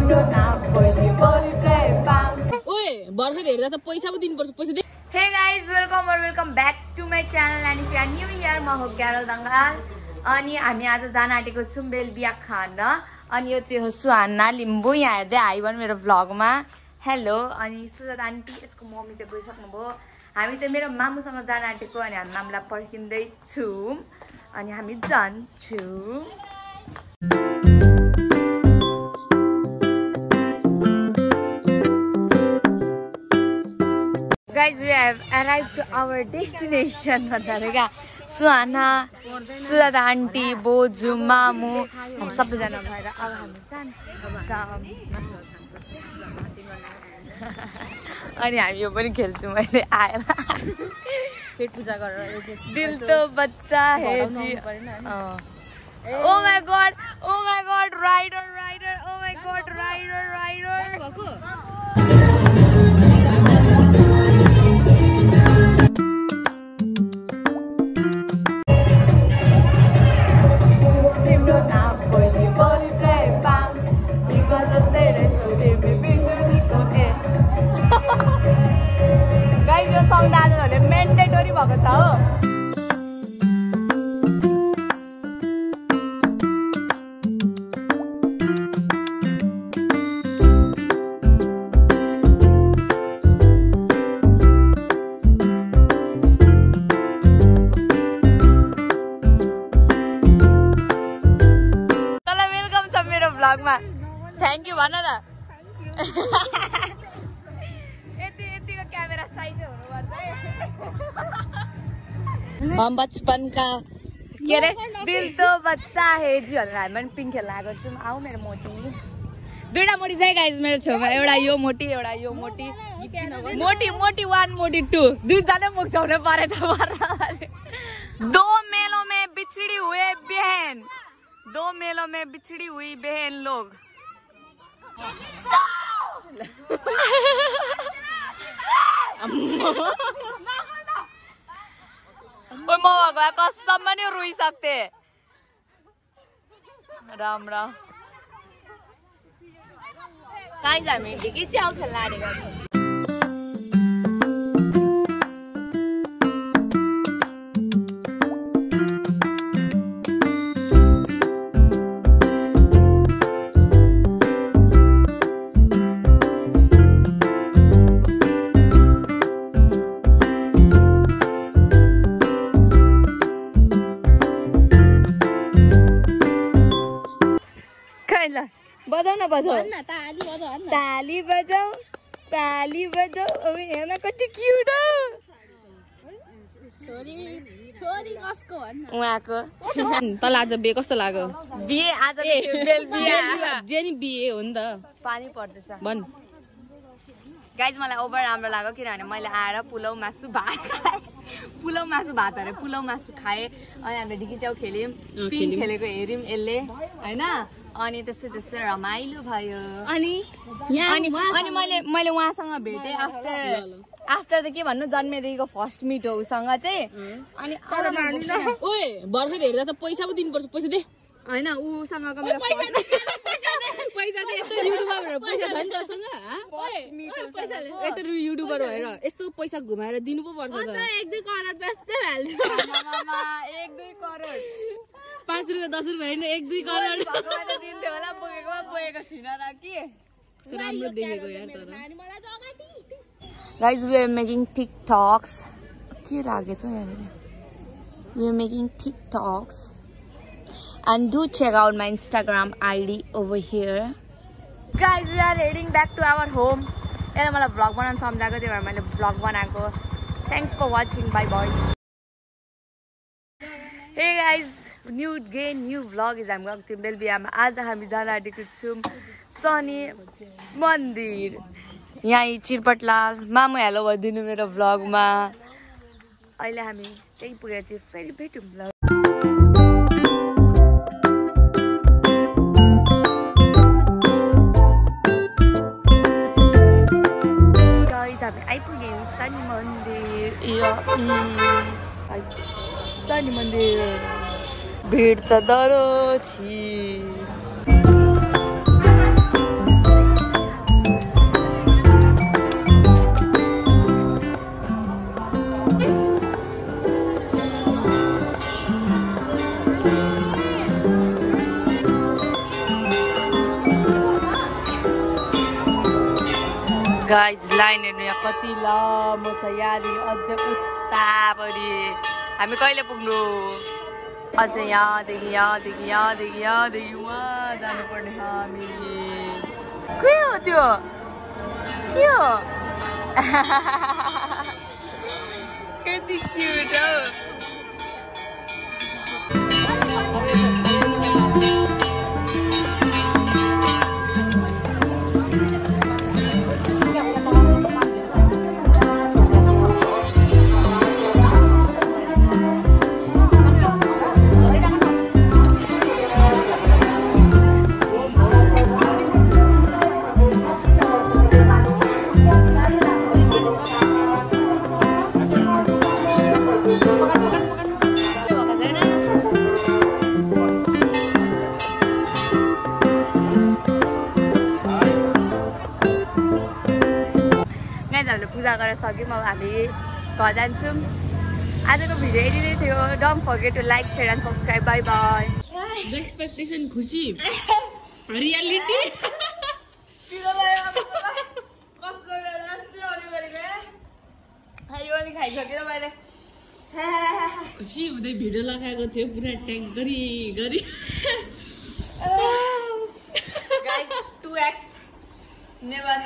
Hey guys, welcome back to my channel and if you are new here, म हो ग्यारल दंगाल अनि हामी आज जान आँटेको छौं बेलबिया खान अनि यो चाहिँ हो सुहाना लिम्बू यहाँ हेर्दै आइबन मेरो भ्लगमा हेलो अनि सुजात आन्टी यसको मम्मी चाहिँ गइसक्नुभयो हामी चाहिँ मेरो मामुसँग जान आँटेको अनि हामी मामुलाई पर्खिँदै छौं अनि हामी जान्छौं Guys, we have arrived to our destination. Suhana, Sujata aunty, Boju, Mamu, and सबैजना भएर अब हामी जान्छौं अनि हामी यो पनि खेल्छौं मैले आएर पेट पूजा गरेर दिल तो बच्चा है जी Oh my god, rider, oh my god, rider Guys, यो song दाजुहरुले mandatory भएको छ हो तलाई वेलकम छ मेरो भ्लगमा थ्यांक यू भन न हम बचपन का के रे दिल तो बच्चा है जी भनेर हामी पनि पिङ खेल्न आएको छौं आऊ मेरो मोटी दुईटा मोटी चाहिँ गाइस मेरो छेउमा एउटा यो मोटी मोटी 1 मोटी 2 दुई जना मुख छाउने परेछ दो मेलों में बिछड़ी हुई बहन लोग ओइ म भगवा कसम पनि रोइसक्थे राम गाइस हामी ढिकी च्याउ खेल्न आडेको बजाऊ न ताली बजाऊ अब हेर्न कति क्यूट हो छोरी कसको उहाँको तल आज बिहे कस्तो लाग्यो बिहे आज बेलबिया जेनी बिहे हो नि त पानी पर्दैछ भन गाइस मलाई ओभर राम्रो लाग्यो किनभने मैले आएर पुलाउ मासु भात खाए अनि हामीले ढिकी च्याउ खेल्यौं पिङ खेलेको हेर्यौं यसले हैन अनि त्यस्तै रमाइलो भयो अनि मैले उहाँसँग भेटे आफ्टर त के भन्नु जन्मेदेखिको फर्स्ट मिट हो उसँग चाहिँ अनि ओए भर्खर हेर्दा त पैसा पो दिनुपर्छ पैसा दे हैन उसँगको मेरो पैसा त यस्तो युट्युबर पैसा छ नि तसँग यस्तो युट्युबर भएर यस्तो पैसा घुमाएर दिनु पो पर्छ त 1-2 करोड जस्तै भ्याल्यु 1-2 करोड 5 रुपैयाँ 10 रुपैयाँ हैन 1-2 करोड भगवान दिन्थे होला बोकेको छैन र के कस्तो राम्रो देखेको यार तर guys we are making TikToks के लागेछ यहाँ we are making TikToks and do check out my Instagram ID over here guys we are heading back to our home यसले मलाई भ्लग बनाउन सम्झाएको थियो भएर मैले भ्लग बनाएको thanks for watching bye bye hey guys new vlog is I'm going to बेलबियामा आज हामी जान आँटेको छौं शनि मन्दिर यहाँ चिरपटलाल मामु हेलो भनिदिनु मेरो भ्लगमा अहिले हामी त्यही पुगेर चाहिँ फेरि भेटौँ भ्लग शनि मन्दिर भिड त डरो छि गाइज लाइनहरु यहाँ कति लामो छ यहाँदेखि अझ उतापट्टि हामी कहिले पुग्नु अझ यहाँदेखि उहाँ जानुपर्ने छ हामी के हो त्यो के हो कति क्युट हो पूजा गरेर सक्यौँ अब हामी घर जान्छौँ आजको भिडियो यति नै थियो don't forget to like share and subscribe bye bye the expectation खुसी रियालिटी खुसी हुँदै भिडियो लगाएको थियो पुरा ट्याग गरी guys 2x never